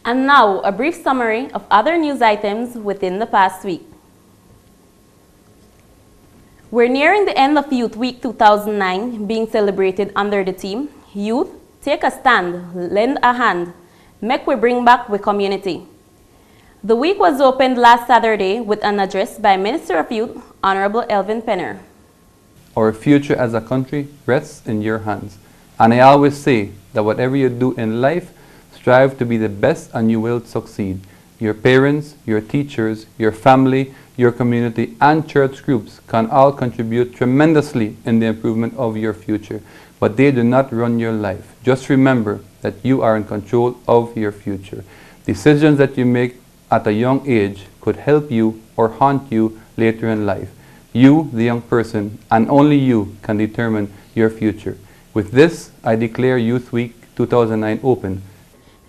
And now, a brief summary of other news items within the past week. We're nearing the end of Youth Week 2009, being celebrated under the theme, Youth, Take a Stand, Lend a Hand, Make we Bring Back we Community. The week was opened last Saturday with an address by Minister of Youth, Honorable Elvin Penner. Our future as a country rests in your hands. And I always say that whatever you do in life, strive to be the best and you will succeed. Your parents, your teachers, your family, your community and church groups can all contribute tremendously in the improvement of your future, but they do not run your life. Just remember that you are in control of your future. Decisions that you make at a young age could help you or haunt you later in life. You, the young person, and only you can determine your future. With this, I declare Youth Week 2009 open.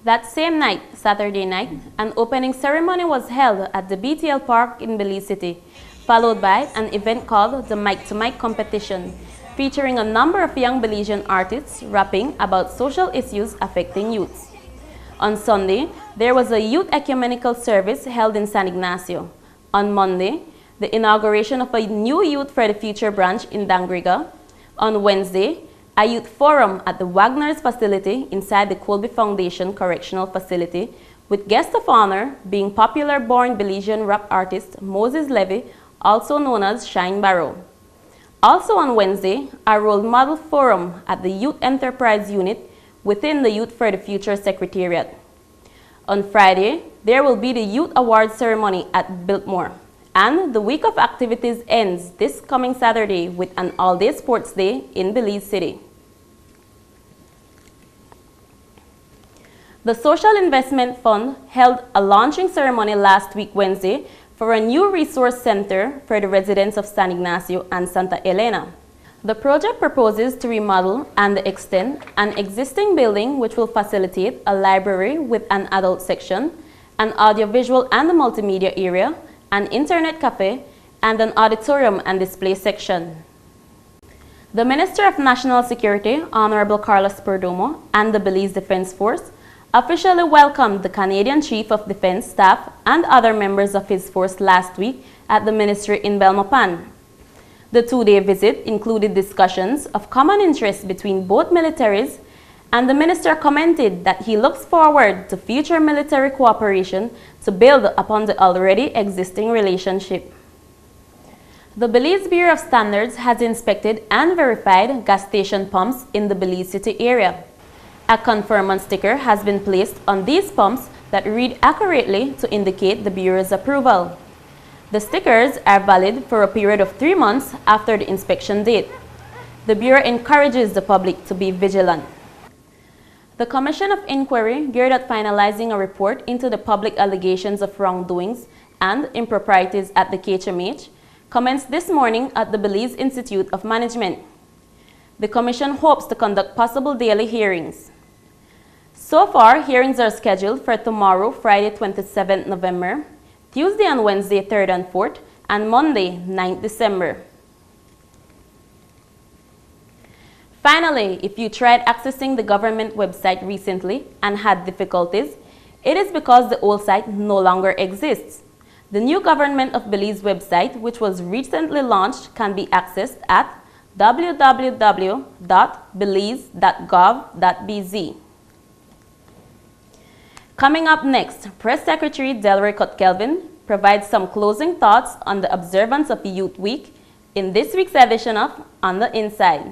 That same night, Saturday night, an opening ceremony was held at the BTL Park in Belize City, followed by an event called the Mic to Mic competition, featuring a number of young Belizean artists rapping about social issues affecting youths. On Sunday, there was a youth ecumenical service held in San Ignacio. On Monday, the inauguration of a new Youth for the Future branch in Dangriga. On Wednesday, a youth forum at the Wagner's facility inside the Colby Foundation Correctional Facility, with guest of honor being popular-born Belizean rap artist Moses Levy, also known as Shine Barrow. Also on Wednesday, a role model forum at the Youth Enterprise Unit within the Youth for the Future Secretariat. On Friday, there will be the Youth Awards ceremony at Biltmore. And the week of activities ends this coming Saturday with an all-day sports day in Belize City. The Social Investment Fund held a launching ceremony last week Wednesday for a new resource center for the residents of San Ignacio and Santa Elena. The project proposes to remodel and extend an existing building which will facilitate a library with an adult section, an audiovisual and multimedia area, an internet cafe, and an auditorium and display section. The Minister of National Security, Honorable Carlos Perdomo, and the Belize Defense Force officially welcomed the Canadian Chief of Defense Staff and other members of his force last week at the ministry in Belmopan. The two-day visit included discussions of common interest between both militaries, and the minister commented that he looks forward to future military cooperation to build upon the already existing relationship. The Belize Bureau of Standards has inspected and verified gas station pumps in the Belize City area. A conformance sticker has been placed on these pumps that read accurately to indicate the Bureau's approval. The stickers are valid for a period of 3 months after the inspection date. The Bureau encourages the public to be vigilant. The Commission of Inquiry, geared at finalizing a report into the public allegations of wrongdoings and improprieties at the KHMH, commenced this morning at the Belize Institute of Management. The Commission hopes to conduct possible daily hearings. So far, hearings are scheduled for tomorrow, Friday 27th November, Tuesday and Wednesday 3rd and 4th, and Monday 9th December. Finally, if you tried accessing the government website recently and had difficulties, it is because the old site no longer exists. The new Government of Belize website, which was recently launched, can be accessed at www.belize.gov.bz. Coming up next, Press Secretary Delroy Cott-Kelvin provides some closing thoughts on the observance of Youth Week in this week's edition of On the Inside.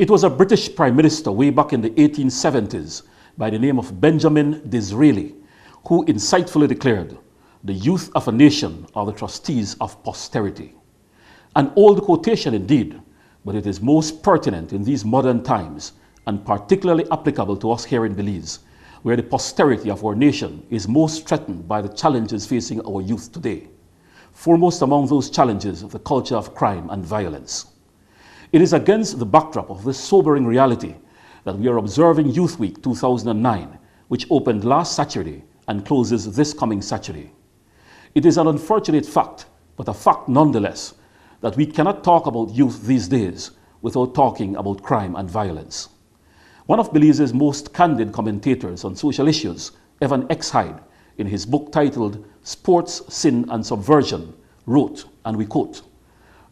It was a British Prime Minister way back in the 1870s by the name of Benjamin Disraeli who insightfully declared, "The youth of a nation are the trustees of posterity." An old quotation indeed, but it is most pertinent in these modern times and particularly applicable to us here in Belize, where the posterity of our nation is most threatened by the challenges facing our youth today. Foremost among those challenges, the culture of crime and violence. It is against the backdrop of this sobering reality that we are observing Youth Week 2009, which opened last Saturday and closes this coming Saturday. It is an unfortunate fact, but a fact nonetheless, that we cannot talk about youth these days without talking about crime and violence. One of Belize's most candid commentators on social issues, Evan Exide, in his book titled Sports, Sin and Subversion, wrote, and we quote,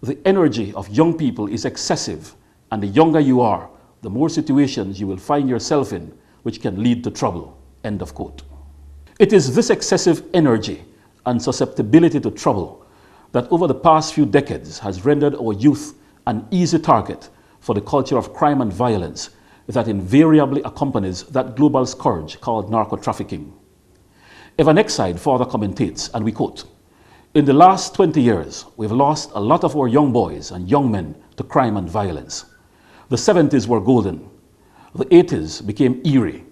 "The energy of young people is excessive, and the younger you are, the more situations you will find yourself in which can lead to trouble." End of quote. It is this excessive energy and susceptibility to trouble that over the past few decades has rendered our youth an easy target for the culture of crime and violence that invariably accompanies that global scourge called narco-trafficking. Evan Exide further commentates, and we quote, "In the last 20 years, we've lost a lot of our young boys and young men to crime and violence. The 70s were golden. The 80s became eerie.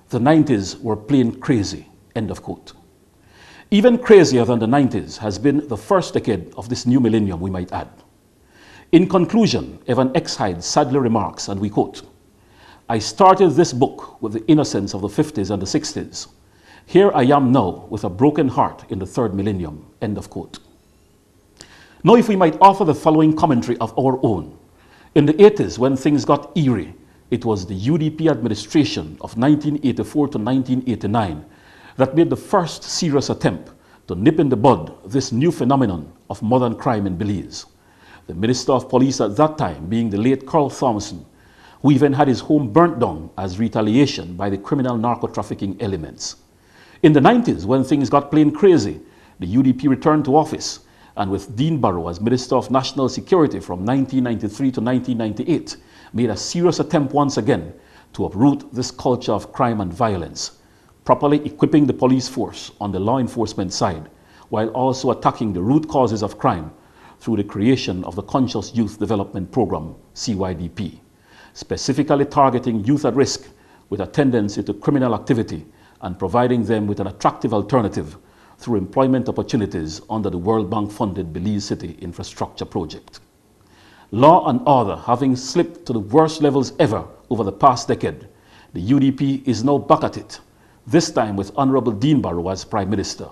The 90s were plain crazy." End of quote. Even crazier than the 90s has been the first decade of this new millennium, we might add. In conclusion, Evan Exide sadly remarks, and we quote, "I started this book with the innocence of the 50s and the 60s. Here I am now with a broken heart in the third millennium." End of quote. Now, if we might offer the following commentary of our own. In the 80s, when things got eerie, it was the UDP administration of 1984 to 1989 that made the first serious attempt to nip in the bud this new phenomenon of modern crime in Belize. The Minister of Police at that time being the late Carl Thompson, who even had his home burnt down as retaliation by the criminal narco-trafficking elements. In the 90s, when things got plain crazy, the UDP returned to office, and with Dean Barrow as Minister of National Security from 1993 to 1998, made a serious attempt once again to uproot this culture of crime and violence, properly equipping the police force on the law enforcement side, while also attacking the root causes of crime through the creation of the Conscious Youth Development Program, CYDP, specifically targeting youth at risk with a tendency to criminal activity and providing them with an attractive alternative through employment opportunities under the World Bank-funded Belize City Infrastructure Project. Law and order having slipped to the worst levels ever over the past decade, the UDP is now back at it, this time with Honorable Dean Barrow as Prime Minister.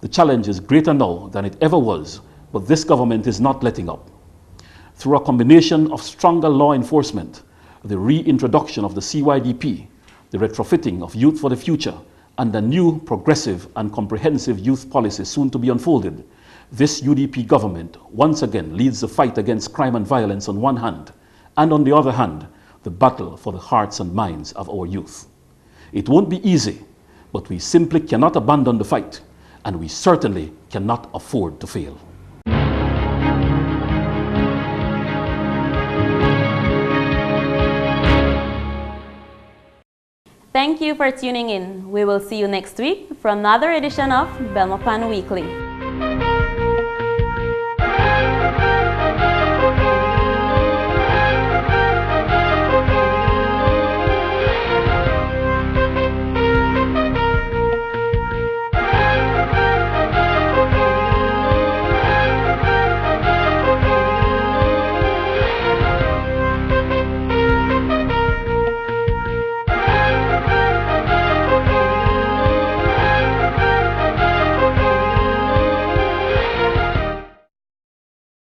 The challenge is greater now than it ever was, but this government is not letting up. Through a combination of stronger law enforcement, the reintroduction of the CYDP, the retrofitting of Youth for the Future, and a new progressive and comprehensive youth policy soon to be unfolded, this UDP government once again leads the fight against crime and violence on one hand, and on the other hand, the battle for the hearts and minds of our youth. It won't be easy, but we simply cannot abandon the fight, and we certainly cannot afford to fail. Thank you for tuning in. We will see you next week for another edition of Belmopan Weekly.